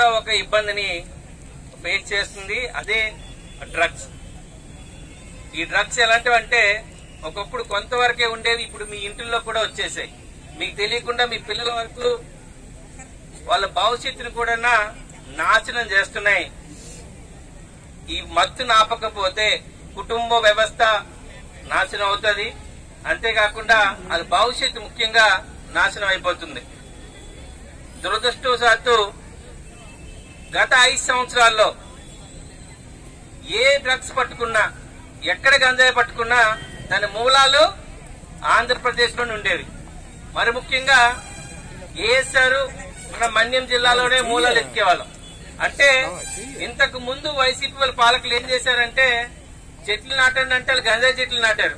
కూడా ఒక ఇబ్బందిని ఫేస్ చేస్తుంది, అదే డ్రగ్స్. ఈ డ్రగ్స్ ఎలాంటివంటే ఒకప్పుడు కొంతవరకే ఉండేవి, ఇప్పుడు మీ ఇంటిల్లో కూడా వచ్చేసాయి. మీకు తెలియకుండా మీ పిల్లల వరకు వాళ్ళ భవిష్యత్తును కూడా నాశనం చేస్తున్నాయి. ఈ మత్తు నాపకపోతే కుటుంబ వ్యవస్థ నాశనం అవుతుంది, అంతేకాకుండా అది భవిష్యత్తు ముఖ్యంగా నాశనం అయిపోతుంది. దురదృష్టవశాత్తు గత 5 సంవత్సరాల్లో ఏ డ్రగ్స్ పట్టుకున్నా, ఎక్కడ గంజాయి పట్టుకున్నా దాని మూలాలు ఆంధ్రప్రదేశ్ లోనే ఉండేవి. మరి ముఖ్యంగా ఏఎస్ఆర్ మన మన్యం జిల్లాలోనే మూలాలు ఎక్కేవాళ్ళం. అంటే ఇంతకు ముందు వైసీపీ వాళ్ళ పాలకులు ఏం చేశారంటే, చెట్లు నాటండి అంటే వాళ్ళు గంజాయి చెట్లు నాటారు.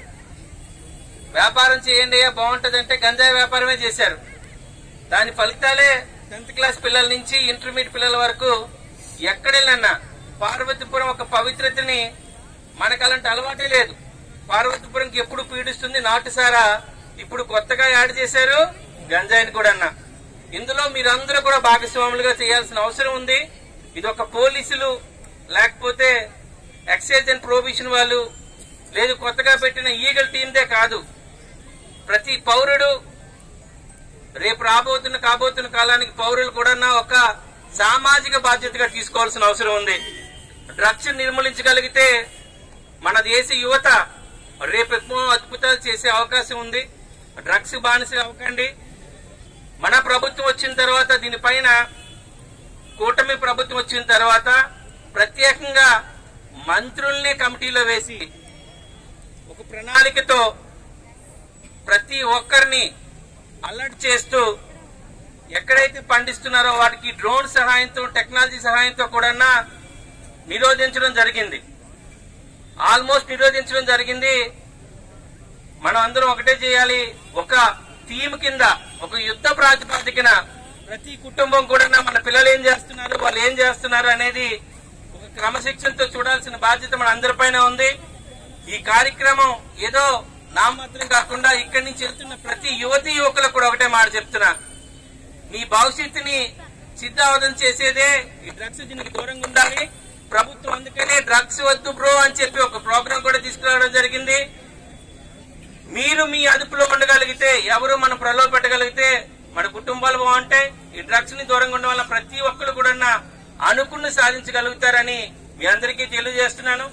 వ్యాపారం చేయండి బాగుంటదంటే గంజాయి వ్యాపారమే చేశారు. దాని ఫలితాలే 10th క్లాస్ పిల్లల నుంచి ఇంటర్మీడియట్ పిల్లల వరకు ఎక్కడెళ్ళన్నా పార్వతీపురం ఒక పవిత్రతని, మనకు అలాంటి అలవాటే లేదు. పార్వతీపురంకి ఎప్పుడు పీడిస్తుంది నాటుసారా, ఇప్పుడు కొత్తగా యాడ్ చేశారు గంజాయిని కూడా. ఇందులో మీరందరూ కూడా భాగస్వాములుగా చేయాల్సిన అవసరం ఉంది. ఇది ఒక పోలీసులు లేకపోతే ఎక్సైజ్ అండ్ ప్రొహిబిషన్ వాళ్ళు లేదు కొత్తగా పెట్టిన ఈగల్ టీందే కాదు, ప్రతి పౌరుడు రేపు కాబోతున్న కాలానికి పౌరులు కూడా ఒక సామాజిక బాధ్యతగా తీసుకోవాల్సిన అవసరం ఉంది. డ్రగ్స్ నిర్మూలించగలిగితే మన దేశ యువత రేపు ఎక్కువ అద్భుతాలు చేసే అవకాశం ఉంది. డ్రగ్స్ బానిస అవ్వకండి. మన ప్రభుత్వం వచ్చిన తర్వాత, దీనిపైన కూటమి ప్రభుత్వం వచ్చిన తర్వాత ప్రత్యేకంగా మంత్రుల్ని కమిటీలో వేసి ఒక ప్రణాళికతో ప్రతి ఒక్కరిని అలర్ట్ చేస్తూ ఎక్కడైతే పండిస్తున్నారో వాటికి డ్రోన్ సహాయంతో, టెక్నాలజీ సహాయంతో కూడా నిరోధించడం జరిగింది. ఆల్మోస్ట్ నిరోధించడం జరిగింది. మనం అందరం ఒకటే చేయాలి, ఒక థీమ్ కింద, ఒక యుద్ధ ప్రాతిపదికన ప్రతి కుటుంబం కూడా మన పిల్లలు ఏం చేస్తున్నారు, వాళ్ళు ఏం చేస్తున్నారు అనేది ఒక క్రమశిక్షణతో చూడాల్సిన బాధ్యత మన అందరిపైన ఉంది. ఈ కార్యక్రమం ఏదో నామమాత్రం కాకుండా ఇక్కడి నుంచి వెళ్తున్న ప్రతి యువతీ యువకులకు కూడా ఒకటే మాట చెప్తున్నా, మీ భవిష్యత్తుని సిద్ధావధం చేసేదే ఈ డ్రగ్స్. దీనికి దూరంగా ఉండాలి. ప్రభుత్వం అందుకనే డ్రగ్స్ వద్దు బ్రో అని చెప్పి ఒక ప్రోగ్రాం కూడా తీసుకురావడం జరిగింది. మీరు మీ అదుపులో ఉండగలిగితే, ఎవరు మనం ప్రలోభ పెట్టగలిగితే మన కుటుంబాలు బాగుంటాయి. ఈ డ్రగ్స్ ని దూరంగా ఉండడం వల్ల ప్రతి ఒక్కరు కూడా అనుకున్న సాధించగలుగుతారని మీ అందరికీ తెలియజేస్తున్నాను.